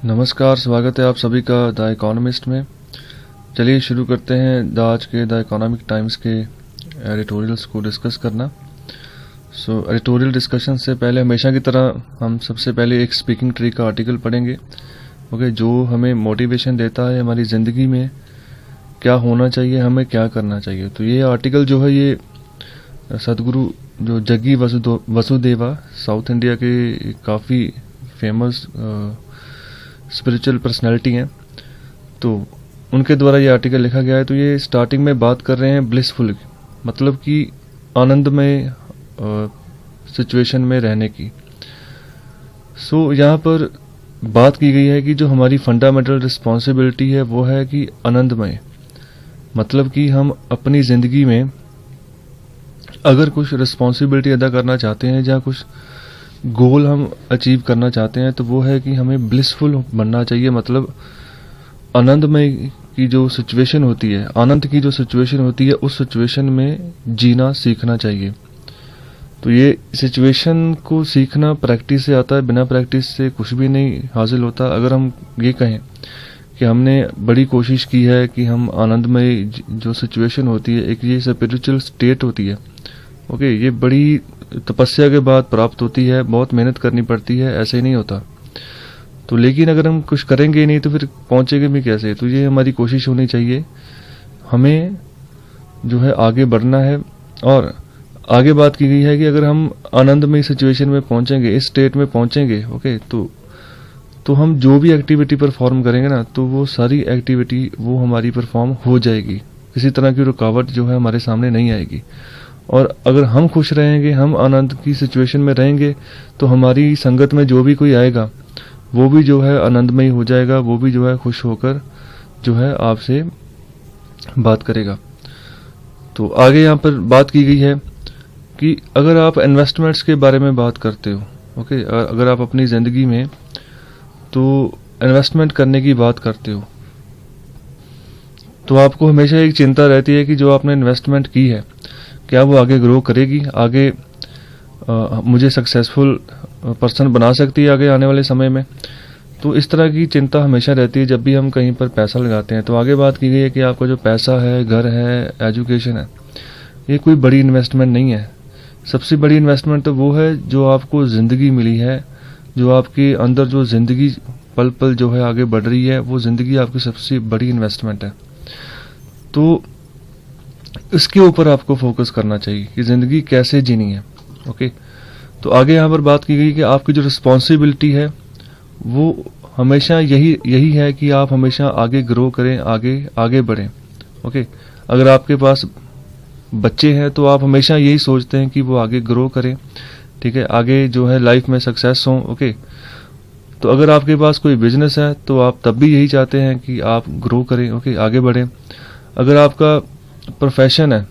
नमस्कार, स्वागत है आप सभी का द इकोनॉमिस्ट में। चलिए शुरू करते हैं आज के द इकोनॉमिक टाइम्स के एडिटोरियल्स को डिस्कस करना। एडिटोरियल डिस्कशन से पहले हमेशा की तरह हम सबसे पहले एक स्पीकिंग ट्री का आर्टिकल पढ़ेंगे, ओके, जो हमें मोटिवेशन देता है हमारी ज़िंदगी में क्या होना चाहिए, हमें क्या करना चाहिए। तो ये आर्टिकल जो है ये सदगुरु जो जग्गी वसुदेवा साउथ इंडिया के काफ़ी फेमस स्पिरिचुअल पर्सनैलिटी हैं, तो उनके द्वारा ये आर्टिकल लिखा गया है। तो ये स्टार्टिंग में बात कर रहे हैं ब्लिसफुल, मतलब कि आनंदमय सिचुएशन में रहने की। यहाँ पर बात की गई है कि जो हमारी फंडामेंटल रिस्पॉन्सिबिलिटी है वो है कि आनंदमय, मतलब कि हम अपनी ज़िंदगी में अगर कुछ रिस्पॉन्सिबिलिटी अदा करना चाहते हैं या कुछ गोल हम अचीव करना चाहते हैं तो वो है कि हमें ब्लिसफुल बनना चाहिए, मतलब आनंदमय की जो सिचुएशन होती है, आनंद की जो सिचुएशन होती है, उस सिचुएशन में जीना सीखना चाहिए। तो ये सिचुएशन को सीखना प्रैक्टिस से आता है, बिना प्रैक्टिस से कुछ भी नहीं हासिल होता। अगर हम ये कहें कि हमने बड़ी कोशिश की है कि हम आनंदमय जो सिचुएशन होती है, एक ये स्पिरिचुअल स्टेट होती है, ओके, ये बड़ी तपस्या के बाद प्राप्त होती है, बहुत मेहनत करनी पड़ती है, ऐसे ही नहीं होता। तो लेकिन अगर हम कुछ करेंगे नहीं तो फिर पहुंचेंगे भी कैसे। तो ये हमारी कोशिश होनी चाहिए, हमें जो है आगे बढ़ना है। और आगे बात की गई है कि अगर हम आनंदमय सिचुएशन में पहुंचेंगे, इस स्टेट में पहुंचेंगे, ओके, तो हम जो भी एक्टिविटी परफॉर्म करेंगे ना, तो वो सारी एक्टिविटी वो हमारी परफॉर्म हो जाएगी, किसी तरह की रुकावट जो है हमारे सामने नहीं आएगी। और अगर हम खुश रहेंगे, हम आनंद की सिचुएशन में रहेंगे, तो हमारी संगत में जो भी कोई आएगा वो भी जो है आनंदमय हो जाएगा, वो भी जो है खुश होकर जो है आपसे बात करेगा। तो आगे यहाँ पर बात की गई है कि अगर आप इन्वेस्टमेंट्स के बारे में बात करते हो, ओके, अगर आप अपनी ज़िंदगी में तो इन्वेस्टमेंट करने की बात करते हो, तो आपको हमेशा एक चिंता रहती है कि जो आपने इन्वेस्टमेंट की है क्या वो आगे ग्रो करेगी, आगे मुझे सक्सेसफुल पर्सन बना सकती है आगे आने वाले समय में। तो इस तरह की चिंता हमेशा रहती है जब भी हम कहीं पर पैसा लगाते हैं। तो आगे बात की गई है कि आपका जो पैसा है, घर है, एजुकेशन है, ये कोई बड़ी इन्वेस्टमेंट नहीं है। सबसे बड़ी इन्वेस्टमेंट तो वो है जो आपको ज़िंदगी मिली है, जो आपके अंदर जो ज़िंदगी पल पल जो है आगे बढ़ रही है, वो ज़िंदगी आपकी सबसे बड़ी इन्वेस्टमेंट है। तो इसके ऊपर आपको फोकस करना चाहिए कि ज़िंदगी कैसे जीनी है, ओके। तो आगे यहाँ पर बात की गई कि आपकी जो रिस्पॉन्सिबिलिटी है वो हमेशा यही है कि आप हमेशा आगे ग्रो करें, आगे बढ़ें, ओके। अगर आपके पास बच्चे हैं तो आप हमेशा यही सोचते हैं कि वो आगे ग्रो करें, ठीक है, आगे जो है लाइफ में सक्सेस हों, ओके। तो अगर आपके पास कोई बिजनेस है तो आप तब भी यही चाहते हैं कि आप ग्रो करें, ओके, आगे बढ़ें। अगर आपका प्रोफेशन है,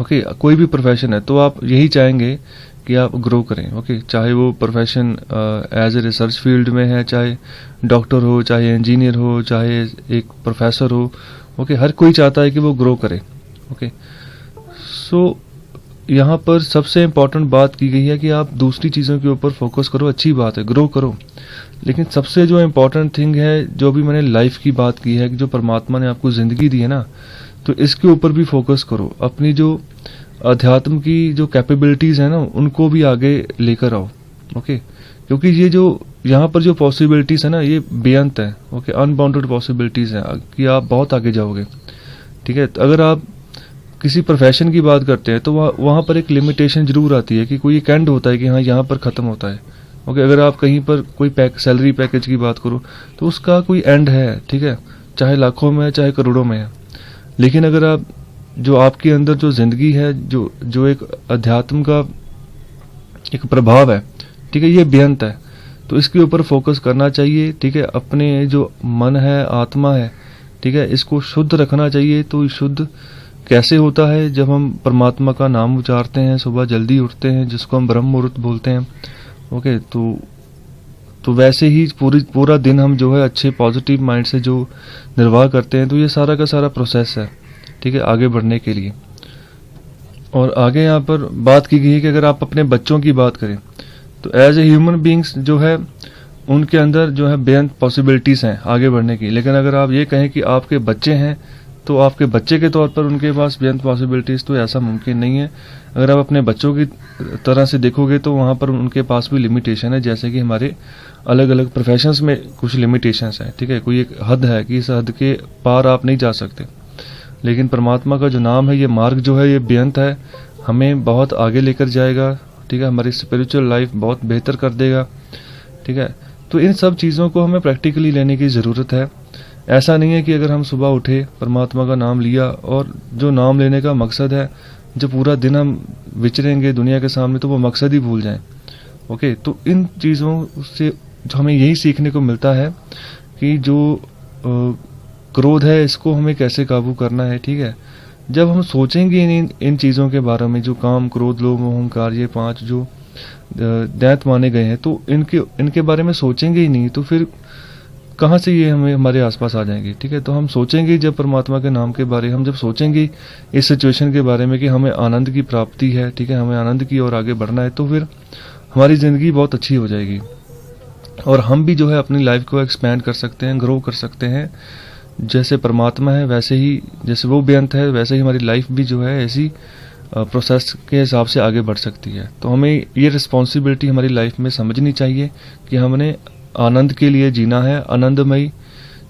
ओके, कोई भी प्रोफेशन है, तो आप यही चाहेंगे कि आप ग्रो करें, ओके, चाहे वो profession as a research field में है, चाहे डॉक्टर हो, चाहे इंजीनियर हो, चाहे एक प्रोफेसर हो, ओके, हर कोई चाहता है कि वो ग्रो करे, ओके। यहाँ पर सबसे इम्पोर्टेंट बात की गई है कि आप दूसरी चीज़ों के ऊपर फोकस करो, अच्छी बात है, ग्रो करो, लेकिन सबसे जो इम्पोर्टेंट थिंग है, जो भी मैंने लाइफ की बात की है कि जो परमात्मा ने आपको ज़िंदगी दी है ना, तो इसके ऊपर भी फोकस करो। अपनी जो अध्यात्म की जो कैपेबिलिटीज़ है ना, उनको भी आगे लेकर आओ, ओके, क्योंकि ये जो यहाँ पर जो पॉसिबिलिटीज़ है ना, ये बेअंत है, ओके, अनबाउंडेड पॉसिबिलिटीज़ हैं कि आप बहुत आगे जाओगे, ठीक है। तो अगर आप किसी प्रोफेशन की बात करते हैं तो वहाँ पर एक लिमिटेशन जरूर आती है कि कोई एक एंड होता है कि हाँ यहाँ पर ख़त्म होता है, ओके। अगर आप कहीं पर कोई सैलरी पैकेज की बात करो तो उसका कोई एंड है, ठीक है, चाहे लाखों में है, चाहे करोड़ों में है। लेकिन अगर आप जो आपके अंदर जो ज़िंदगी है, जो एक अध्यात्म का एक प्रभाव है, ठीक है, ये बेअंत है, तो इसके ऊपर फोकस करना चाहिए, ठीक है। अपने जो मन है, आत्मा है, ठीक है, इसको शुद्ध रखना चाहिए। तो शुद्ध कैसे होता है? जब हम परमात्मा का नाम उच्चारते हैं, सुबह जल्दी उठते हैं, जिसको हम ब्रह्म मुहूर्त बोलते हैं, ओके। तो वैसे ही पूरा दिन हम जो है अच्छे पॉजिटिव माइंड से जो निर्वाह करते हैं, तो ये सारा का सारा प्रोसेस है, ठीक है, आगे बढ़ने के लिए। और आगे यहाँ पर बात की गई है कि अगर आप अपने बच्चों की बात करें तो एज ए ह्यूमन बीइंग्स जो है उनके अंदर जो है बेअंत पॉसिबिलिटीज़ हैं आगे बढ़ने की। लेकिन अगर आप ये कहें कि आपके बच्चे हैं तो आपके बच्चे के तौर पर उनके पास बेअंत पॉसिबिलिटीज़, तो ऐसा मुमकिन नहीं है। अगर आप अपने बच्चों की तरह से देखोगे तो वहाँ पर उनके पास भी लिमिटेशन है, जैसे कि हमारे अलग अलग प्रोफेशंस में कुछ लिमिटेशंस हैं, ठीक है। कोई एक हद है कि इस हद के पार आप नहीं जा सकते। लेकिन परमात्मा का जो नाम है, ये मार्ग जो है, ये बेअंत है, हमें बहुत आगे लेकर जाएगा, ठीक है। हमारी स्पिरिचुअल लाइफ बहुत बेहतर कर देगा, ठीक है। तो इन सब चीज़ों को हमें प्रैक्टिकली लेने की ज़रूरत है। ऐसा नहीं है कि अगर हम सुबह उठे, परमात्मा का नाम लिया, और जो नाम लेने का मकसद है, जब पूरा दिन हम विचरेंगे दुनिया के सामने तो वो मकसद ही भूल जाएं। ओके, तो इन चीज़ों से जो हमें यही सीखने को मिलता है कि जो क्रोध है इसको हमें कैसे काबू करना है, ठीक है। जब हम सोचेंगे इन चीज़ों के बारे में, जो काम, क्रोध, लोभ, मोह, अहंकार, ये 5 जो दैत माने गए हैं, तो इनके बारे में सोचेंगे ही नहीं, तो फिर कहाँ से ये हमें हमारे आसपास आ जाएंगे, ठीक है। तो हम सोचेंगे जब परमात्मा के नाम के बारे, हम जब सोचेंगे इस सिचुएशन के बारे में कि हमें आनंद की प्राप्ति है, ठीक है, हमें आनंद की ओर आगे बढ़ना है, तो फिर हमारी ज़िंदगी बहुत अच्छी हो जाएगी और हम भी जो है अपनी लाइफ को एक्सपैंड कर सकते हैं, ग्रो कर सकते हैं। जैसे परमात्मा है वैसे ही, जैसे वो बेअंत है, वैसे ही हमारी लाइफ भी जो है ऐसी प्रोसेस के हिसाब से आगे बढ़ सकती है। तो हमें ये रिस्पॉन्सिबिलिटी हमारी लाइफ में समझनी चाहिए कि हमने आनंद के लिए जीना है, आनंदमयी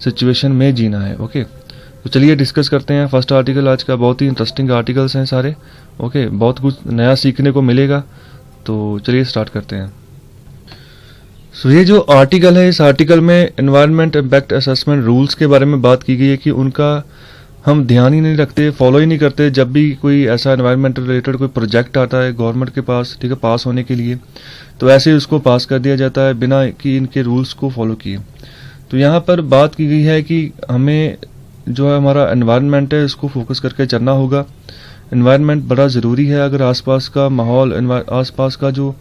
सिचुएशन में जीना है। ओके, तो चलिए डिस्कस करते हैं फर्स्ट आर्टिकल आज का। बहुत ही इंटरेस्टिंग आर्टिकल्स हैं सारे। ओके, बहुत कुछ नया सीखने को मिलेगा, तो चलिए स्टार्ट करते हैं। सो ये जो आर्टिकल है, इस आर्टिकल में एनवायरनमेंट इम्पैक्ट असेसमेंट रूल्स के बारे में बात की गई है कि उनका हम ध्यान ही नहीं रखते, फॉलो ही नहीं करते। जब भी कोई ऐसा एनवायरनमेंट रिलेटेड कोई प्रोजेक्ट आता है गवर्नमेंट के पास, ठीक है, पास होने के लिए, तो ऐसे ही उसको पास कर दिया जाता है बिना कि इनके रूल्स को फॉलो किए। तो यहाँ पर बात की गई है कि हमें जो है हमारा एनवायरनमेंट है इसको फोकस करके चलना होगा। एनवायरनमेंट बड़ा ज़रूरी है। अगर आसपास का माहौल, आसपास का जो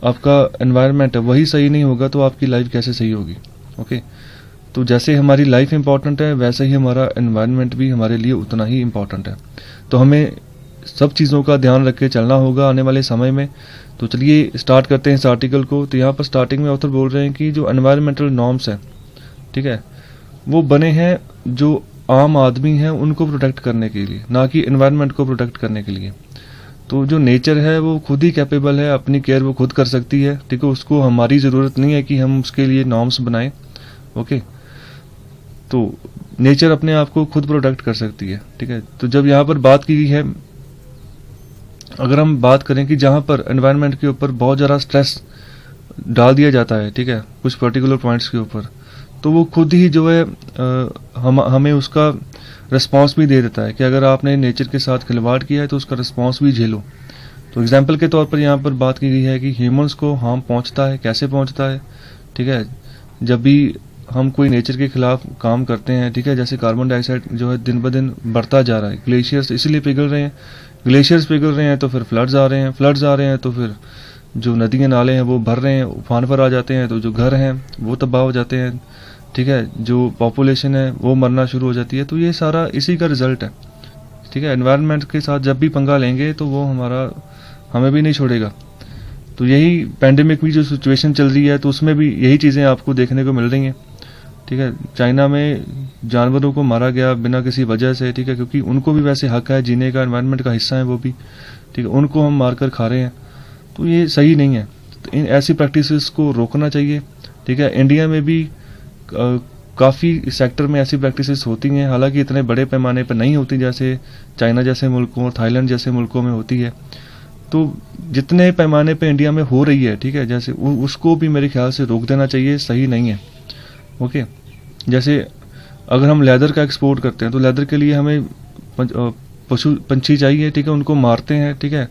आपका एनवायरनमेंट है वही सही नहीं होगा तो आपकी लाइफ कैसे सही होगी। ओके, तो जैसे हमारी लाइफ इंपॉर्टेंट है वैसे ही हमारा एनवायरनमेंट भी हमारे लिए उतना ही इम्पॉर्टेंट है। तो हमें सब चीज़ों का ध्यान रख के चलना होगा आने वाले समय में। तो चलिए स्टार्ट करते हैं इस आर्टिकल को। तो यहाँ पर स्टार्टिंग में ऑथर बोल रहे हैं कि जो एनवायरमेंटल नॉर्म्स हैं, ठीक है, वो बने हैं जो आम आदमी हैं उनको प्रोटेक्ट करने के लिए, ना कि एनवायरनमेंट को प्रोटेक्ट करने के लिए। तो जो नेचर है वो खुद ही कैपेबल है, अपनी केयर वो खुद कर सकती है, ठीक है। उसको हमारी ज़रूरत नहीं है कि हम उसके लिए नॉर्म्स बनाएं। ओके, तो नेचर अपने आप को खुद प्रोटेक्ट कर सकती है, ठीक है। तो जब यहाँ पर बात की गई है, अगर हम बात करें कि जहाँ पर एनवायरनमेंट के ऊपर बहुत ज़्यादा स्ट्रेस डाल दिया जाता है, ठीक है, कुछ पर्टिकुलर पॉइंट्स के ऊपर, तो वो खुद ही जो है हमें उसका रिस्पॉन्स भी दे देता है कि अगर आपने नेचर के साथ खिलवाड़ किया है तो उसका रिस्पॉन्स भी झेलो। तो एग्जाम्पल के तौर पर यहाँ पर बात की गई है कि ह्यूमंस को हार्म पहुँचता है, कैसे पहुँचता है, ठीक है। जब भी हम कोई नेचर के खिलाफ काम करते हैं, ठीक है, जैसे कार्बन डाइऑक्साइड जो है दिन ब दिन बढ़ता जा रहा है, ग्लेशियर्स इसीलिए पिघल रहे हैं, ग्लेशियर्स पिघल रहे हैं तो फिर फ्लड्स आ रहे हैं, फ्लड्स आ रहे हैं तो फिर जो नदियाँ नाले हैं वो भर रहे हैं, उफान पर आ जाते हैं, तो जो घर हैं वो तबाह हो जाते हैं, ठीक है, जो पॉपुलेशन है वो मरना शुरू हो जाती है। तो ये सारा इसी का रिजल्ट है, ठीक है। एनवायरनमेंट के साथ जब भी पंगा लेंगे तो वो हमें भी नहीं छोड़ेगा। तो यही पैंडेमिक में जो सिचुएशन चल रही है तो उसमें भी यही चीज़ें आपको देखने को मिल रही हैं, ठीक है। चाइना में जानवरों को मारा गया बिना किसी वजह से, ठीक है, क्योंकि उनको भी वैसे हक है जीने का, एनवायरनमेंट का हिस्सा है वो भी, ठीक है, उनको हम मारकर खा रहे हैं, तो ये सही नहीं है। तो इन ऐसी प्रैक्टिसेस को रोकना चाहिए, ठीक है। इंडिया में भी काफ़ी सेक्टर में ऐसी प्रैक्टिसेस होती हैं, हालांकि इतने बड़े पैमाने पर नहीं होती जैसे चाइना जैसे मुल्कों और थाईलैंड जैसे मुल्कों में होती है। तो जितने पैमाने पे इंडिया में हो रही है, ठीक है, जैसे उसको भी मेरे ख्याल से रोक देना चाहिए, सही नहीं है। ओके, जैसे अगर हम लेदर का एक्सपोर्ट करते हैं तो लेदर के लिए हमें पंछी चाहिए, ठीक है, उनको मारते हैं, ठीक है,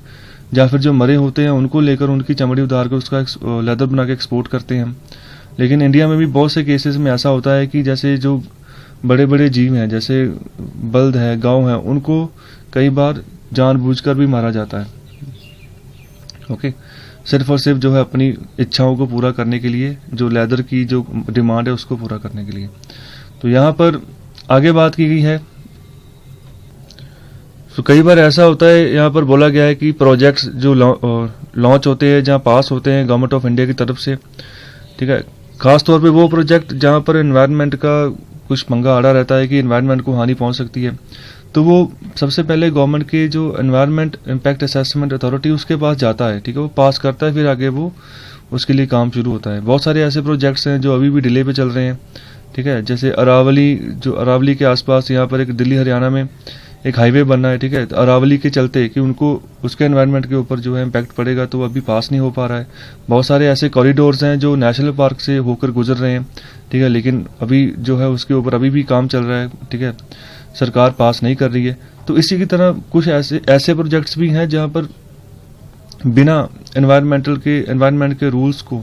या फिर जो मरे होते हैं उनको लेकर उनकी चमड़ी उतार कर उसका लेदर बना के एक्सपोर्ट करते हैं हम। लेकिन इंडिया में भी बहुत से केसेस में ऐसा होता है कि जैसे जो बड़े बड़े जीव हैं जैसे बल्द है, गांव है, उनको कई बार जानबूझकर भी मारा जाता है। ओके, सिर्फ और सिर्फ जो है अपनी इच्छाओं को पूरा करने के लिए, जो लेदर की जो डिमांड है उसको पूरा करने के लिए। तो यहाँ पर आगे बात की गई है। तो कई बार ऐसा होता है, यहाँ पर बोला गया है कि प्रोजेक्ट्स जो लॉन्च होते हैं, जहाँ पास होते हैं गवर्नमेंट ऑफ इंडिया की तरफ से, ठीक है, खास तौर पे वो प्रोजेक्ट जहाँ पर एनवायरनमेंट का कुछ पंगा आड़ा रहता है कि एनवायरनमेंट को हानि पहुंच सकती है, तो वो सबसे पहले गवर्नमेंट के जो एनवायरनमेंट इम्पैक्ट असेसमेंट अथॉरिटी उसके पास जाता है, ठीक है, वो पास करता है, फिर आगे वो उसके लिए काम शुरू होता है। बहुत सारे ऐसे प्रोजेक्ट्स हैं जो अभी भी डिले पे चल रहे हैं, ठीक है, जैसे अरावली के आसपास यहाँ पर एक दिल्ली हरियाणा में एक हाईवे बनना है, ठीक है, तो अरावली के चलते कि उनको उसके एनवायरनमेंट के ऊपर जो है इम्पैक्ट पड़ेगा, तो वो अभी पास नहीं हो पा रहा है। बहुत सारे ऐसे कॉरिडोर्स हैं जो नेशनल पार्क से होकर गुजर रहे हैं, ठीक है, लेकिन अभी जो है उसके ऊपर अभी भी काम चल रहा है, ठीक है, सरकार पास नहीं कर रही है। तो इसी की तरह कुछ ऐसे प्रोजेक्ट्स भी हैं जहाँ पर बिना एनवायरनमेंट के रूल्स को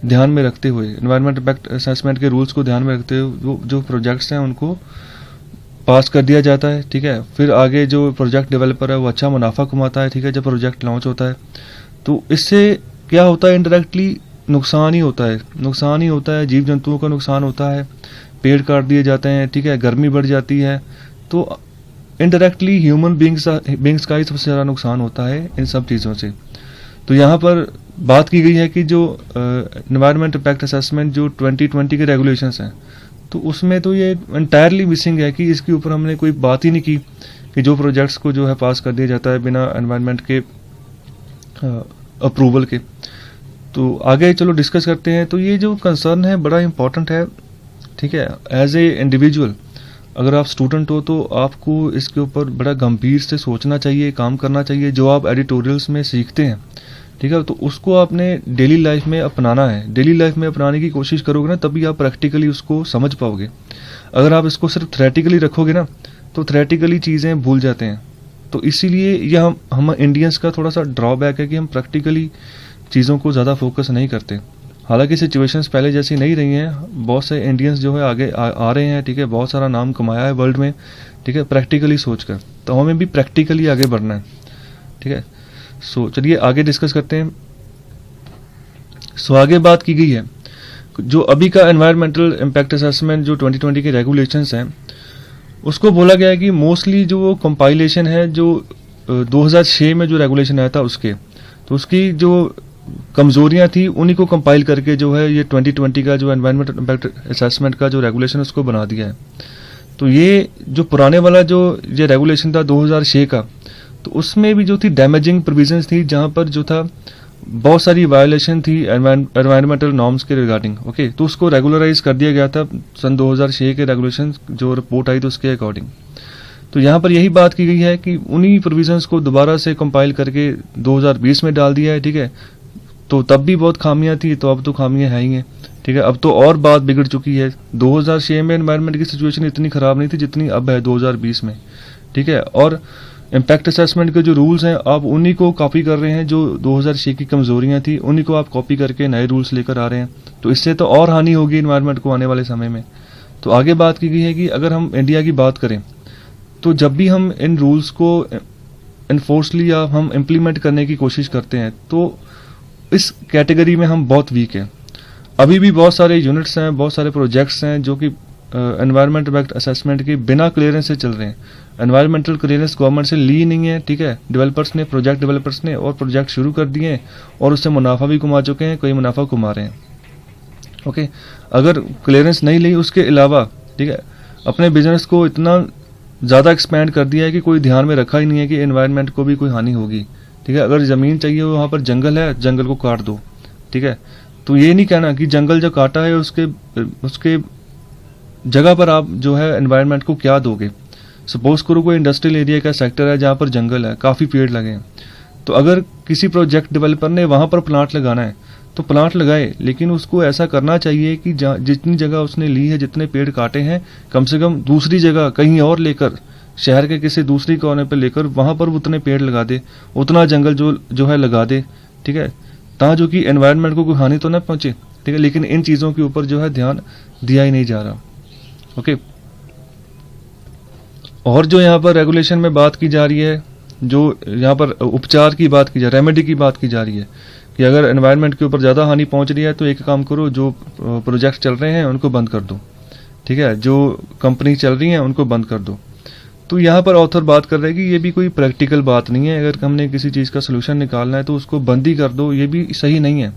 ध्यान में रखते हुए, एनवायरनमेंट इम्पैक्ट असेसमेंट के रूल्स को ध्यान में रखते हुए जो प्रोजेक्ट्स हैं उनको पास कर दिया जाता है, ठीक है। फिर आगे जो प्रोजेक्ट डेवलपर है वो अच्छा मुनाफा कमाता है, ठीक है, जब प्रोजेक्ट लॉन्च होता है। तो इससे क्या होता है, इनडायरेक्टली नुकसान ही होता है, जीव जंतुओं का नुकसान होता है, पेड़ काट दिए जाते हैं, ठीक है, गर्मी बढ़ जाती है, तो इनडायरेक्टली ह्यूमन बींग्स का ही सबसे ज़्यादा नुकसान होता है इन सब चीज़ों से। तो यहाँ पर बात की गई है कि जो एनवायरनमेंट इम्पैक्ट असेसमेंट जो 2020 के रेगुलेशंस हैं, तो उसमें तो ये एंटायरली मिसिंग है कि इसके ऊपर हमने कोई बात ही नहीं की कि जो प्रोजेक्ट्स को जो है पास कर दिया जाता है बिना एनवायरनमेंट के अप्रूवल के। तो आगे चलो डिस्कस करते हैं। तो ये जो कंसर्न है बड़ा इंपॉर्टेंट है, ठीक है। एज ए इंडिविजुअल अगर आप स्टूडेंट हो तो आपको इसके ऊपर बड़ा गंभीर से सोचना चाहिए, काम करना चाहिए। जो आप एडिटोरियल्स में सीखते हैं, ठीक है, तो उसको आपने डेली लाइफ में अपनाना है। डेली लाइफ में अपनाने की कोशिश करोगे ना, तभी आप प्रैक्टिकली उसको समझ पाओगे। अगर आप इसको सिर्फ थ्योरेटिकली रखोगे ना, तो थ्योरेटिकली चीज़ें भूल जाते हैं। तो इसीलिए यह हम इंडियंस का थोड़ा सा ड्रॉबैक है कि हम प्रैक्टिकली चीज़ों को ज़्यादा फोकस नहीं करते। हालांकि सिचुएशंस पहले जैसी नहीं रही हैं, बहुत से इंडियंस जो है आगे आ रहे हैं, ठीक है, बहुत सारा नाम कमाया है वर्ल्ड में, ठीक है, प्रैक्टिकली सोचकर। तो हमें भी प्रैक्टिकली आगे बढ़ना है, ठीक है। सो चलिए आगे डिस्कस करते हैं। सो आगे बात की गई है जो अभी का एनवायरमेंटल इम्पैक्ट असेसमेंट जो 2020 के रेगुलेशंस हैं, उसको बोला गया है कि मोस्टली जो कंपाइलेशन है जो 2006 में जो रेगुलेशन आया था उसके, तो उसकी जो कमजोरियां थी उन्हीं को कंपाइल करके जो है ये 2020 का जो एनवायरमेंटल इम्पैक्ट असेसमेंट का जो रेगुलेशन उसको बना दिया है। तो ये जो पुराने वाला जो ये रेगुलेशन था 2006 का, तो उसमें भी जो थी डैमेजिंग प्रोविजंस थी, जहां पर जो था बहुत सारी वायलेशन थी एनवायरमेंटल नॉर्म्स के रिगार्डिंग, ओके। तो उसको रेगुलराइज कर दिया गया था सन 2006 के रेगुलेशन जो रिपोर्ट आई थी उसके अकॉर्डिंग। तो यहाँ पर यही बात की गई है कि उन्हीं प्रोविजंस को दोबारा से कंपाइल करके 2020 में डाल दिया है, ठीक है। तो तब भी बहुत खामियां थी, तो अब तो खामियां है ही हैं, ठीक है। अब तो और बात बिगड़ चुकी है। 2006 में एनवायरनमेंट की सिचुएशन इतनी खराब नहीं थी जितनी अब है 2020 में, ठीक है। और इम्पैक्ट असेसमेंट के जो रूल्स हैं आप उन्हीं को कॉपी कर रहे हैं, जो 2006 की कमजोरियां थी उन्हीं को आप कॉपी करके नए रूल्स लेकर आ रहे हैं। तो इससे तो और हानि होगी इन्वायरमेंट को आने वाले समय में। तो आगे बात की गई है कि अगर हम इंडिया की बात करें, तो जब भी हम इन रूल्स को इन्फोर्सली या हम इम्प्लीमेंट करने की कोशिश करते हैं, तो इस कैटेगरी में हम बहुत वीक हैं। अभी भी बहुत सारे यूनिट्स हैं, बहुत सारे प्रोजेक्ट्स हैं जो कि एनवायरमेंट इम्पैक्ट असेसमेंट के बिना क्लियरेंस से चल रहे हैं। एनवायरमेंटल क्लियरेंस गवर्नमेंट से ली नहीं है, ठीक है। प्रोजेक्ट डेवलपर्स ने और प्रोजेक्ट शुरू कर दिए हैं और उससे मुनाफा भी कमा चुके हैं, कई मुनाफा कमा रहे हैं, ओके। अगर क्लियरेंस नहीं ली उसके अलावा, ठीक है, अपने बिजनेस को इतना ज़्यादा एक्सपैंड कर दिया है कि कोई ध्यान में रखा ही नहीं है कि एनवायरमेंट को भी कोई हानि होगी, ठीक है। अगर ज़मीन चाहिए वहाँ पर जंगल है, जंगल को काट दो, ठीक है। तो ये नहीं कहना कि जंगल जो काटा है उसके जगह पर आप जो है एनवायरनमेंट को क्या दोगे। सपोज करो कोई इंडस्ट्रियल एरिया का सेक्टर है जहाँ पर जंगल है, काफ़ी पेड़ लगे हैं, तो अगर किसी प्रोजेक्ट डेवलपर ने वहाँ पर प्लांट लगाना है तो प्लांट लगाए, लेकिन उसको ऐसा करना चाहिए कि जितनी जगह उसने ली है, जितने पेड़ काटे हैं, कम से कम दूसरी जगह कहीं और लेकर, शहर के किसी दूसरी कोने पर लेकर वहाँ पर उतने पेड़ लगा दे, उतना जंगल जो है लगा दे, ठीक है, जो कि एनवायरनमेंट को कोई हानि तो न पहुंचे, ठीक है। लेकिन इन चीज़ों के ऊपर जो है ध्यान दिया ही नहीं जा रहा, ओके। और जो यहाँ पर रेगुलेशन में बात की जा रही है, जो यहाँ पर उपचार की बात की जा रही है, रेमेडी की बात की जा रही है कि अगर एनवायरनमेंट के ऊपर ज़्यादा हानि पहुंच रही है तो एक काम करो, जो प्रोजेक्ट चल रहे हैं उनको बंद कर दो, ठीक है, जो कंपनी चल रही हैं उनको बंद कर दो। तो यहाँ पर ऑथर बात कर रहे हैं कि ये भी कोई प्रैक्टिकल बात नहीं है। अगर हमने किसी चीज़ का सोल्यूशन निकालना है तो उसको बंद ही कर दो, ये भी सही नहीं है।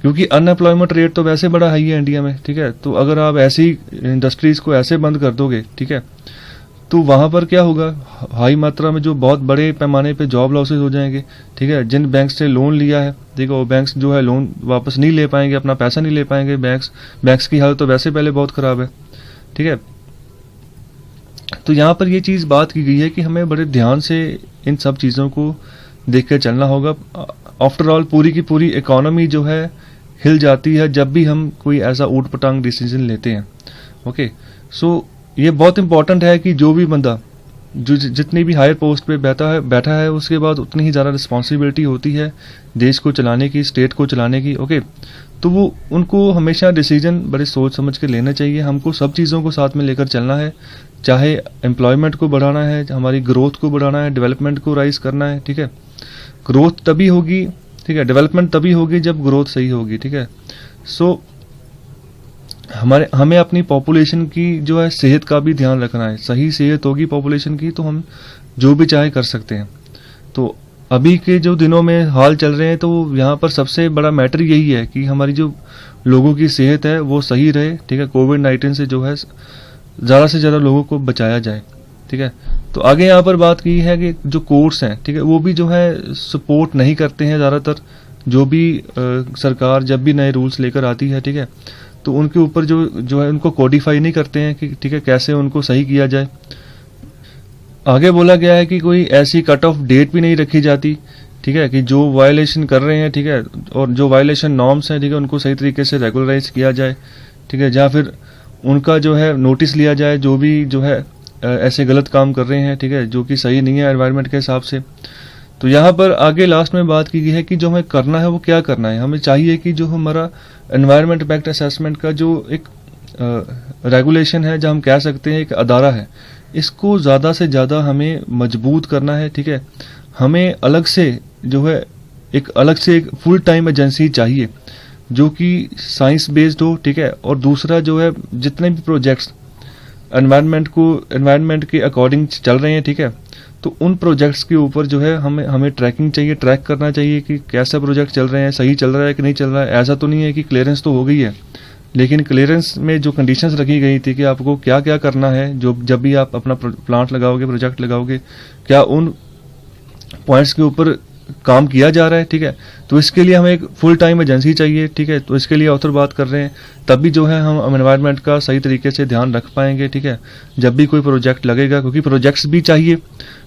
क्योंकि अनएम्प्लॉयमेंट रेट तो वैसे बड़ा हाई है इंडिया में, ठीक है। तो अगर आप ऐसी इंडस्ट्रीज को ऐसे बंद कर दोगे, ठीक है, तो वहां पर क्या होगा, हाई मात्रा में जो बहुत बड़े पैमाने पे जॉब लॉसेस हो जाएंगे, ठीक है। जिन बैंक से लोन लिया है, देखो वो बैंक्स जो है लोन वापस नहीं ले पाएंगे, अपना पैसा नहीं ले पाएंगे। बैंक्स की हालत तो वैसे पहले बहुत खराब है, ठीक है। तो यहाँ पर ये चीज बात की गई है कि हमें बड़े ध्यान से इन सब चीजों को देख कर चलना होगा। आफ्टर ऑल पूरी की पूरी इकोनॉमी जो है हिल जाती है जब भी हम कोई ऐसा ऊट पटांग डिसीजन लेते हैं। ओके, सो ये बहुत इंपॉर्टेंट है कि जो भी बंदा जो जितनी भी हायर पोस्ट पे बैठा है उसके बाद उतनी ही ज़्यादा रिस्पॉन्सिबिलिटी होती है देश को चलाने की, स्टेट को चलाने की। ओके, तो वो उनको हमेशा डिसीजन बड़े सोच समझ के लेना चाहिए। हमको सब चीज़ों को साथ में लेकर चलना है, चाहे एम्प्लॉयमेंट को बढ़ाना है, हमारी ग्रोथ को बढ़ाना है, डेवलपमेंट को राइज करना है, ठीक है। ग्रोथ तभी होगी, ठीक है, डेवलपमेंट तभी होगी जब ग्रोथ सही होगी, ठीक है। सो हमें अपनी पॉपुलेशन की जो है सेहत का भी ध्यान रखना है। सही सेहत होगी पॉपुलेशन की तो हम जो भी चाहे कर सकते हैं। तो अभी के जो दिनों में हाल चल रहे हैं तो यहाँ पर सबसे बड़ा मैटर यही है कि हमारी जो लोगों की सेहत है वो सही रहे, ठीक है। कोविड-19 से जो है ज़्यादा से ज़्यादा लोगों को बचाया जाए, ठीक है। तो आगे यहाँ पर बात की है कि जो कोर्ट्स हैं, ठीक है, वो भी जो है सपोर्ट नहीं करते हैं ज़्यादातर। जो भी सरकार जब भी नए रूल्स लेकर आती है, ठीक है, तो उनके ऊपर जो है उनको कोडिफाई नहीं करते हैं कि ठीक है कैसे उनको सही किया जाए। आगे बोला गया है कि कोई ऐसी कट ऑफ डेट भी नहीं रखी जाती, ठीक है, कि जो वायलेशन कर रहे हैं, ठीक है, और जो वायलेशन नॉर्म्स हैं, ठीक है, उनको सही तरीके से रेगुलराइज किया जाए, ठीक है, या फिर उनका जो है नोटिस लिया जाए जो भी जो है ऐसे गलत काम कर रहे हैं, ठीक है, जो कि सही नहीं है एनवायरनमेंट के हिसाब से। तो यहाँ पर आगे लास्ट में बात की गई है कि जो हमें करना है वो क्या करना है। हमें चाहिए कि जो हमारा एनवायरनमेंट इम्पैक्ट असेसमेंट का जो एक रेगुलेशन है, जो हम कह सकते हैं एक अदारा है, इसको ज़्यादा से ज़्यादा हमें मजबूत करना है, ठीक है। हमें अलग से जो है एक फुल टाइम एजेंसी चाहिए जो कि साइंस बेस्ड हो, ठीक है। और दूसरा जो है जितने भी प्रोजेक्ट्स एनवायरनमेंट के अकॉर्डिंग चल रहे हैं, ठीक है, तो उन प्रोजेक्ट्स के ऊपर जो है हमें ट्रैकिंग चाहिए, ट्रैक करना चाहिए कि कैसा प्रोजेक्ट चल रहे हैं, सही चल रहा है कि नहीं चल रहा है। ऐसा तो नहीं है कि क्लियरेंस तो हो गई है, लेकिन क्लियरेंस में जो कंडीशंस रखी गई थी कि आपको क्या क्या करना है, जो जब भी आप अपना प्लांट लगाओगे, प्रोजेक्ट लगाओगे, क्या उन पॉइंट्स के ऊपर काम किया जा रहा है, ठीक है। तो इसके लिए हमें एक फुल टाइम एजेंसी चाहिए, ठीक है। तो इसके लिए ऑथर बात कर रहे हैं, तभी जो है हम एनवायरनमेंट का सही तरीके से ध्यान रख पाएंगे, ठीक है, जब भी कोई प्रोजेक्ट लगेगा। क्योंकि प्रोजेक्ट्स भी चाहिए,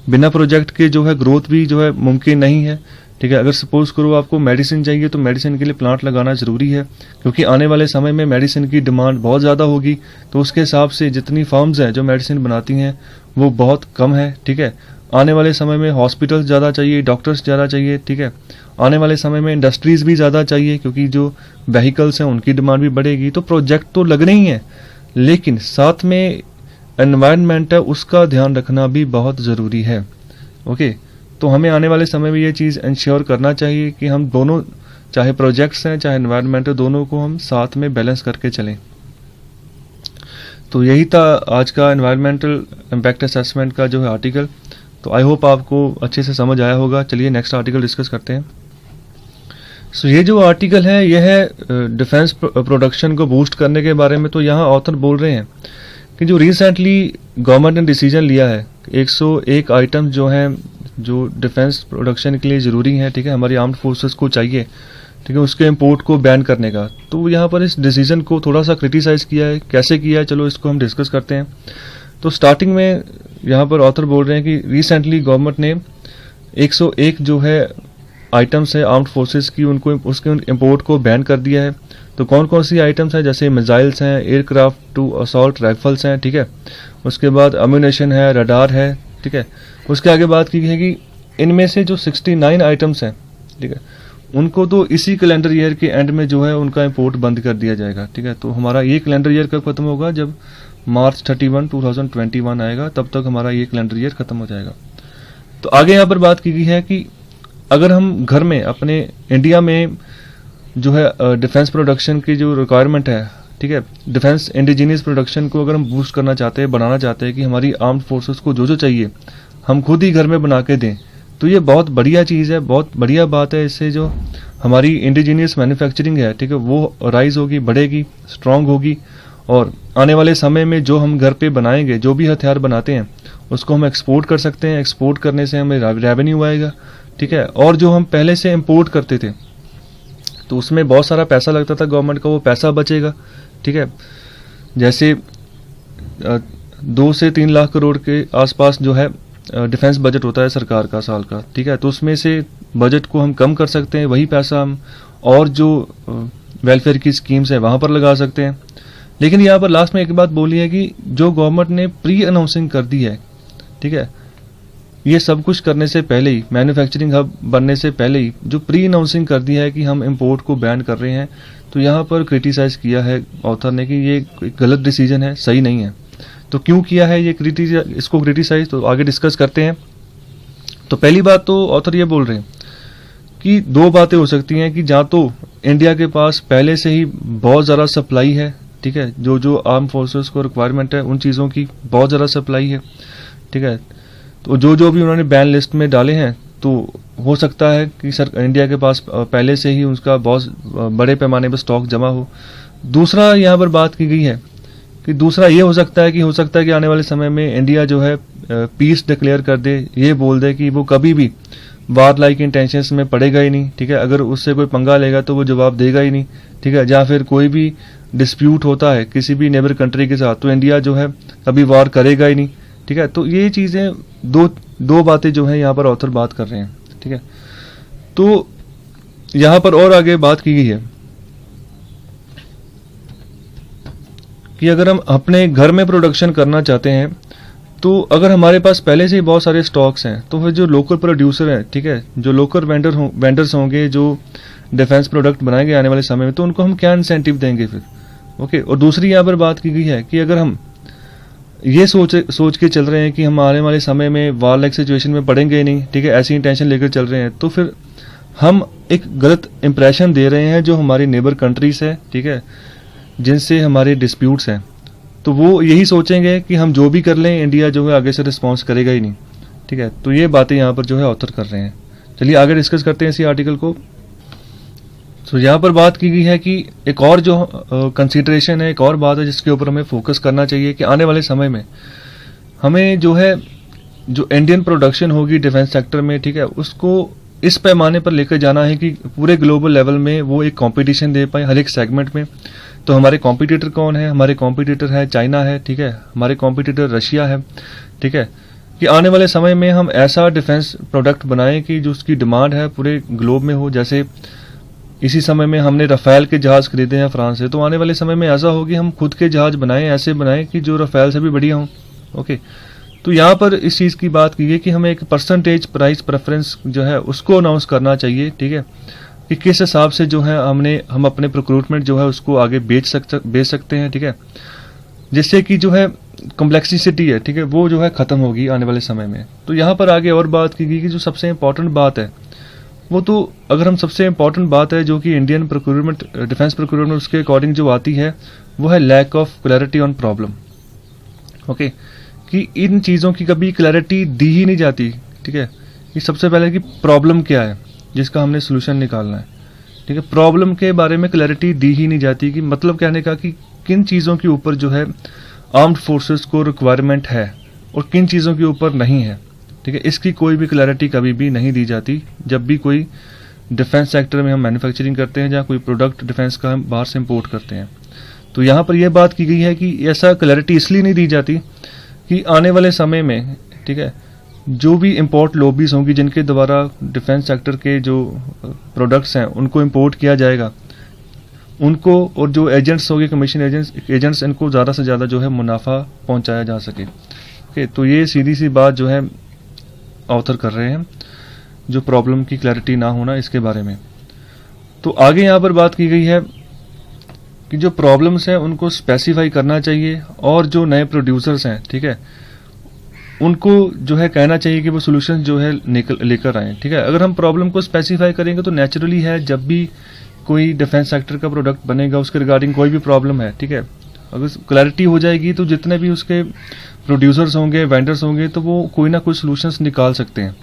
बिना प्रोजेक्ट के जो है ग्रोथ भी जो है मुमकिन नहीं है, ठीक है। अगर सपोज करो आपको मेडिसिन चाहिए तो मेडिसिन के लिए प्लांट लगाना जरूरी है, क्योंकि आने वाले समय में मेडिसिन की डिमांड बहुत ज़्यादा होगी। तो उसके हिसाब से जितनी फर्म्स हैं जो मेडिसिन बनाती हैं वो बहुत कम है, ठीक है। आने वाले समय में हॉस्पिटल्स ज़्यादा चाहिए, डॉक्टर्स ज़्यादा चाहिए, ठीक है। आने वाले समय में इंडस्ट्रीज़ भी ज़्यादा चाहिए, क्योंकि जो व्हीकल्स हैं उनकी डिमांड भी बढ़ेगी। तो प्रोजेक्ट तो लगने ही हैं, लेकिन साथ में एनवायरनमेंट है उसका ध्यान रखना भी बहुत ज़रूरी है। ओके, तो हमें आने वाले समय में ये चीज़ इंश्योर करना चाहिए कि हम दोनों, चाहे प्रोजेक्ट्स हैं चाहे एनवायरनमेंट है, दोनों को हम साथ में बैलेंस करके चलें। तो यही था आज का एनवायरमेंटल इम्पैक्ट असेसमेंट का जो है आर्टिकल। तो आई होप आपको अच्छे से समझ आया होगा। चलिए नेक्स्ट आर्टिकल डिस्कस करते हैं। सो ये जो आर्टिकल है यह है डिफेंस प्रोडक्शन को बूस्ट करने के बारे में। तो यहाँ ऑथर बोल रहे हैं कि जो रिसेंटली गवर्नमेंट ने डिसीजन लिया है 101 आइटम जो हैं जो डिफेंस प्रोडक्शन के लिए ज़रूरी हैं, ठीक है, हमारी आर्म्ड फोर्सेस को चाहिए, ठीक है, उसके इंपोर्ट को बैन करने का। तो यहाँ पर इस डिसीजन को थोड़ा सा क्रिटिसाइज़ किया है। कैसे किया है, चलो इसको हम डिस्कस करते हैं। तो स्टार्टिंग में यहाँ पर ऑथर बोल रहे हैं कि रिसेंटली गवर्नमेंट ने 101 जो है आइटम्स है आर्म्ड फोर्सेस की, उनको उसके इंपोर्ट को बैन कर दिया है। तो कौन कौन सी आइटम्स हैं, जैसे मिसाइल्स हैं, एयरक्राफ्ट टू असॉल्ट राइफल्स हैं, ठीक है, उसके बाद अम्यूनेशन है, रडार है, ठीक है। उसके आगे बात की गई है कि इनमें से जो 69 आइटम्स हैं, ठीक है, उनको तो इसी कैलेंडर ईयर के एंड में जो है उनका इंपोर्ट बंद कर दिया जाएगा, ठीक है। तो हमारा ये कैलेंडर ईयर कब खत्म होगा, जब मार्च 31, 2021 आएगा, तब तक हमारा ये कैलेंडर ईयर खत्म हो जाएगा। तो आगे यहाँ पर बात की गई है कि अगर हम घर में अपने इंडिया में जो है डिफेंस प्रोडक्शन की जो रिक्वायरमेंट है, ठीक है, डिफेंस इंडिजीनियस प्रोडक्शन को अगर हम बूस्ट करना चाहते हैं, बढ़ाना चाहते हैं कि हमारी आर्म्ड फोर्सेस को जो जो चाहिए हम खुद ही घर में बना के दें, तो ये बहुत बढ़िया चीज़ है, बहुत बढ़िया बात है। इससे जो हमारी इंडिजीनियस मैन्युफैक्चरिंग है, ठीक है, वो राइज होगी, बढ़ेगी, स्ट्रांग होगी, और आने वाले समय में जो हम घर पे बनाएंगे, जो भी हथियार बनाते हैं, उसको हम एक्सपोर्ट कर सकते हैं। एक्सपोर्ट करने से हमें रेवेन्यू आएगा, ठीक है। और जो हम पहले से इंपोर्ट करते थे तो उसमें बहुत सारा पैसा लगता था गवर्नमेंट का, वो पैसा बचेगा, ठीक है। जैसे 2 से 3 लाख करोड़ के आसपास जो है डिफेंस बजट होता है सरकार का साल का, ठीक है। तो उसमें से बजट को हम कम कर सकते हैं, वही पैसा हम और जो वेलफेयर की स्कीम्स है वहाँ पर लगा सकते हैं। लेकिन यहाँ पर लास्ट में एक बात बोली है कि जो गवर्नमेंट ने प्री अनाउंसिंग कर दी है, ठीक है, ये सब कुछ करने से पहले ही, मैन्युफैक्चरिंग हब बनने से पहले ही जो प्री अनाउंसिंग कर दिया है कि हम इंपोर्ट को बैन कर रहे हैं, तो यहाँ पर क्रिटिसाइज किया है ऑथर ने कि ये गलत डिसीजन है, सही नहीं है। तो क्यों किया है ये इसको क्रिटिसाइज, तो आगे डिस्कस करते हैं। तो पहली बात तो ऑथर ये बोल रहे हैं कि 2 बातें हो सकती हैं कि जहाँ तो इंडिया के पास पहले से ही बहुत ज़्यादा सप्लाई है, ठीक है, जो आर्म फोर्सेस को रिक्वायरमेंट है उन चीज़ों की बहुत ज़्यादा सप्लाई है, ठीक है। तो जो भी उन्होंने बैन लिस्ट में डाले हैं, तो हो सकता है कि इंडिया के पास पहले से ही उसका बहुत बड़े पैमाने पर स्टॉक जमा हो। दूसरा यहाँ पर बात की गई है कि दूसरा ये हो सकता है कि आने वाले समय में इंडिया जो है पीस डिक्लेयर कर दे, ये बोल दे कि वो कभी भी वार लाइक इंटेंशंस में पड़ेगा ही नहीं, ठीक है। अगर उससे कोई पंगा लेगा तो वो जवाब देगा ही नहीं, ठीक है। या फिर कोई भी डिस्प्यूट होता है किसी भी नेबर कंट्री के साथ, तो इंडिया जो है कभी वार करेगा ही नहीं, ठीक है। तो ये चीज़ें दो बातें जो है यहाँ पर ऑथर बात कर रहे हैं, ठीक है। तो यहाँ पर और आगे बात की गई है कि अगर हम अपने घर में प्रोडक्शन करना चाहते हैं, तो अगर हमारे पास पहले से ही बहुत सारे स्टॉक्स हैं, तो फिर जो लोकल प्रोड्यूसर हैं, ठीक है, जो लोकल वेंडर्स होंगे जो डिफेंस प्रोडक्ट बनाएंगे आने वाले समय में, तो उनको हम क्या इंसेंटिव देंगे फिर, ओके। और दूसरी यहाँ पर बात की गई है कि अगर हम ये सोच के चल रहे हैं कि हम आने वाले समय में वार लाइक सिचुएशन में पड़ेंगे ही नहीं, ठीक है, ऐसी इंटेंशन लेकर चल रहे हैं, तो फिर हम एक गलत इंप्रेशन दे रहे हैं जो हमारी नेबर कंट्रीज है, ठीक है, जिनसे हमारे डिस्प्यूट्स हैं। तो वो यही सोचेंगे कि हम जो भी कर लें इंडिया जो है आगे से रिस्पॉन्स करेगा ही नहीं, ठीक है। तो ये बातें यहाँ पर जो है ऑथर कर रहे हैं। चलिए आगे डिस्कस करते हैं इसी आर्टिकल को। तो यहाँ पर बात की गई है कि एक और जो कंसीडरेशन है, एक और बात है जिसके ऊपर हमें फोकस करना चाहिए कि आने वाले समय में हमें जो है जो इंडियन प्रोडक्शन होगी डिफेंस सेक्टर में, ठीक है, उसको इस पैमाने पर लेकर जाना है कि पूरे ग्लोबल लेवल में वो एक कंपटीशन दे पाए हर एक सेगमेंट में। तो हमारे कॉम्पिटिटर कौन है? हमारे कॉम्पिटिटर है चाइना है, ठीक है, हमारे कॉम्पिटिटर रशिया है, ठीक है, कि आने वाले समय में हम ऐसा डिफेंस प्रोडक्ट बनाएं कि जो उसकी डिमांड है पूरे ग्लोब में हो। जैसे इसी समय में हमने रफेल के जहाज खरीदे हैं फ्रांस से, तो आने वाले समय में ऐसा हो कि हम खुद के जहाज बनाएं, ऐसे बनाएं कि जो रफेल से भी बढ़िया हों, ओके। तो यहाँ पर इस चीज़ की बात की गई कि हमें एक परसेंटेज प्राइस प्रेफरेंस जो है उसको अनाउंस करना चाहिए, ठीक है, कि किस हिसाब से जो है हम अपने प्रोक्रूटमेंट जो है उसको आगे बेच सकते हैं, ठीक है, जिससे कि जो है कॉम्प्लेक्सिटी है, ठीक है, वो जो है खत्म होगी आने वाले समय में। तो यहाँ पर आगे और बात की गई कि जो सबसे इम्पोर्टेंट बात है वो, तो अगर हम सबसे इम्पोर्टेंट बात है जो कि इंडियन प्रोक्यूरमेंट डिफेंस प्रोक्यूरमेंट उसके अकॉर्डिंग जो आती है वो है lack of clarity on problem, okay, कि इन चीज़ों की कभी क्लैरिटी दी ही नहीं जाती, ठीक है। कि सबसे पहले कि प्रॉब्लम क्या है जिसका हमने सोल्यूशन निकालना है, ठीक है, प्रॉब्लम के बारे में क्लैरिटी दी ही नहीं जाती कि मतलब कहने का कि किन चीज़ों के ऊपर जो है आर्म्ड फोर्सेस को रिक्वायरमेंट है और किन चीज़ों के ऊपर नहीं है, ठीक है, इसकी कोई भी क्लैरिटी कभी भी नहीं दी जाती जब भी कोई डिफेंस सेक्टर में हम मैन्युफैक्चरिंग करते हैं या कोई प्रोडक्ट डिफेंस का हम बाहर से इम्पोर्ट करते हैं। तो यहाँ पर यह बात की गई है कि ऐसा क्लैरिटी इसलिए नहीं दी जाती कि आने वाले समय में, ठीक है, जो भी इंपोर्ट लॉबीज होंगी जिनके द्वारा डिफेंस सेक्टर के जो प्रोडक्ट्स हैं उनको इंपोर्ट किया जाएगा, उनको और जो एजेंट्स होंगे कमीशन एजेंट्स इनको ज़्यादा से ज़्यादा जो है मुनाफा पहुंचाया जा सके, ओके। तो ये सीधी सी बात जो है ऑथर कर रहे हैं, जो प्रॉब्लम की क्लैरिटी ना होना इसके बारे में। तो आगे यहाँ पर बात की गई है कि जो प्रॉब्लम्स हैं उनको स्पेसिफाई करना चाहिए और जो नए प्रोड्यूसर्स हैं, ठीक है, उनको जो है कहना चाहिए कि वो सोल्यूशन जो है लेकर आए, ठीक है। अगर हम प्रॉब्लम को स्पेसिफाई करेंगे तो नेचुरली है जब भी कोई डिफेंस सेक्टर का प्रोडक्ट बनेगा उसके रिगार्डिंग कोई भी प्रॉब्लम है, ठीक है, अगर क्लैरिटी हो जाएगी तो जितने भी उसके प्रोड्यूसर्स होंगे वेंडर्स होंगे तो वो कोई ना कोई सोल्यूशंस निकाल सकते हैं,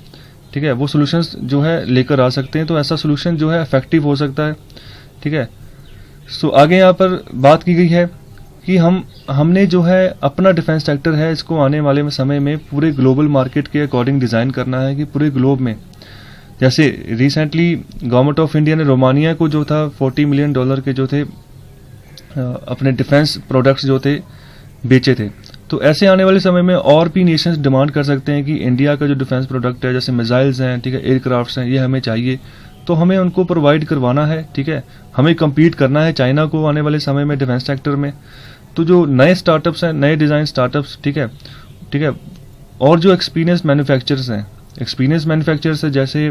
ठीक है, वो सॉल्यूशंस जो है लेकर आ सकते हैं, तो ऐसा सॉल्यूशन जो है इफेक्टिव हो सकता है। ठीक है, सो आगे यहाँ पर बात की गई है कि हमने जो है अपना डिफेंस सेक्टर है इसको आने वाले समय में पूरे ग्लोबल मार्केट के अकॉर्डिंग डिज़ाइन करना है, कि पूरे ग्लोब में, जैसे रिसेंटली गवर्नमेंट ऑफ इंडिया ने रोमानिया को जो था $40 मिलियन के जो थे अपने डिफेंस प्रोडक्ट्स जो थे बेचे थे। तो ऐसे आने वाले समय में और भी नेशंस डिमांड कर सकते हैं कि इंडिया का जो डिफेंस प्रोडक्ट है, जैसे मिसाइल्स हैं, ठीक है, एयरक्राफ्ट्स हैं, ये हमें चाहिए, तो हमें उनको प्रोवाइड करवाना है। ठीक है, हमें कम्पीट करना है चाइना को आने वाले समय में डिफेंस सेक्टर में। तो जो नए स्टार्टअप्स हैं, नए डिज़ाइन स्टार्टअप्स, ठीक है, और जो एक्सपीरियंस मैन्युफैक्चरर्स हैं, जैसे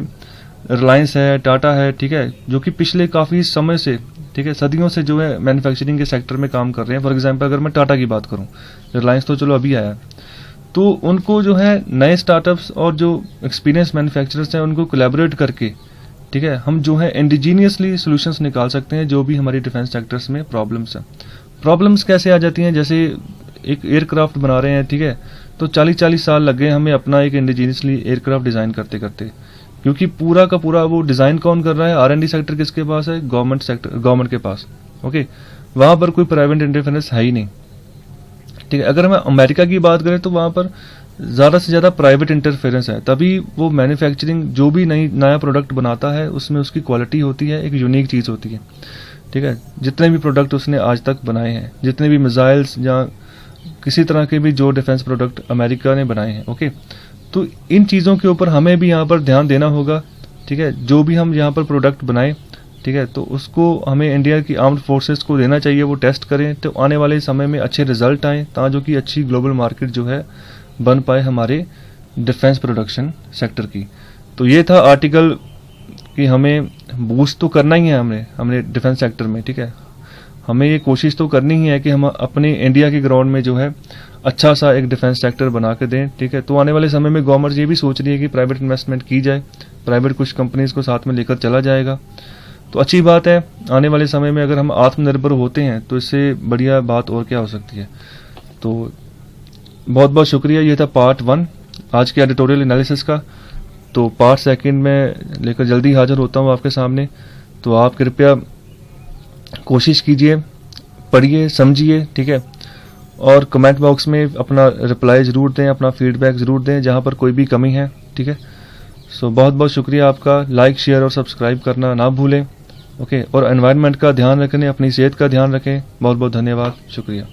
रिलायंस है, टाटा है, ठीक है, जो कि पिछले काफ़ी समय से, ठीक है, सदियों से जो है मैन्युफैक्चरिंग के सेक्टर में काम कर रहे हैं। फॉर एग्जांपल अगर मैं टाटा की बात करूं, रिलायंस तो चलो अभी आया, तो उनको जो है नए स्टार्टअप्स और जो एक्सपीरियंस मैन्युफैक्चरर्स हैं उनको कोलैबोरेट करके, ठीक है, हम जो है इंडिजीनियसली सॉल्यूशंस निकाल सकते हैं जो भी हमारी डिफेंस सेक्टर्स में प्रॉब्लम्स हैं। प्रॉब्लम्स कैसे आ जाती हैं, जैसे एक एयरक्राफ्ट बना रहे हैं, ठीक है, तो 40-40 साल लग गए हमें अपना एक इंडिजीनियसली एयरक्राफ्ट डिज़ाइन करते करते, क्योंकि पूरा का पूरा वो डिज़ाइन कौन कर रहा है, R&D सेक्टर किसके पास है, गवर्नमेंट के पास। ओके, वहाँ पर कोई प्राइवेट इंटरफेरेंस है ही नहीं। ठीक है, अगर हम अमेरिका की बात करें तो वहाँ पर ज़्यादा से ज़्यादा प्राइवेट इंटरफेरेंस है, तभी वो मैन्युफैक्चरिंग जो भी नया प्रोडक्ट बनाता है उसमें उसकी क्वालिटी होती है, एक यूनिक चीज़ होती है। ठीक है, जितने भी प्रोडक्ट उसने आज तक बनाए हैं, जितने भी मिसाइल्स या किसी तरह के भी जो डिफेंस प्रोडक्ट अमेरिका ने बनाए हैं, ओके, तो इन चीज़ों के ऊपर हमें भी यहाँ पर ध्यान देना होगा। ठीक है, जो भी हम यहाँ पर प्रोडक्ट बनाएं, ठीक है, तो उसको हमें इंडिया की आर्म्ड फोर्सेस को देना चाहिए, वो टेस्ट करें, तो आने वाले समय में अच्छे रिजल्ट आएँ, ताकि की अच्छी ग्लोबल मार्केट जो है बन पाए हमारे डिफेंस प्रोडक्शन सेक्टर की। तो ये था आर्टिकल कि हमें बूस्ट तो करना ही है हमने डिफेंस सेक्टर में। ठीक है, हमें ये कोशिश तो करनी ही है कि हम अपने इंडिया के ग्राउंड में जो है अच्छा सा एक डिफेंस सेक्टर बना के दें। ठीक है, तो आने वाले समय में गवर्नमेंट ये भी सोच रही है कि प्राइवेट इन्वेस्टमेंट की जाए, प्राइवेट कुछ कंपनीज को साथ में लेकर चला जाएगा, तो अच्छी बात है। आने वाले समय में अगर हम आत्मनिर्भर होते हैं तो इससे बढ़िया बात और क्या हो सकती है। तो बहुत बहुत शुक्रिया, ये था पार्ट 1 आज के एडिटोरियल एनालिसिस का। तो पार्ट 2 में लेकर जल्दी हाजिर होता हूँ आपके सामने, तो आप कृपया कोशिश कीजिए, पढ़िए, समझिए, ठीक है, और कमेंट बॉक्स में अपना रिप्लाई ज़रूर दें, अपना फीडबैक ज़रूर दें जहाँ पर कोई भी कमी है। ठीक है, सो बहुत बहुत शुक्रिया आपका, लाइक, शेयर और सब्सक्राइब करना ना भूलें। ओके, और एनवायरनमेंट का ध्यान रखें, अपनी सेहत का ध्यान रखें। बहुत बहुत धन्यवाद, शुक्रिया।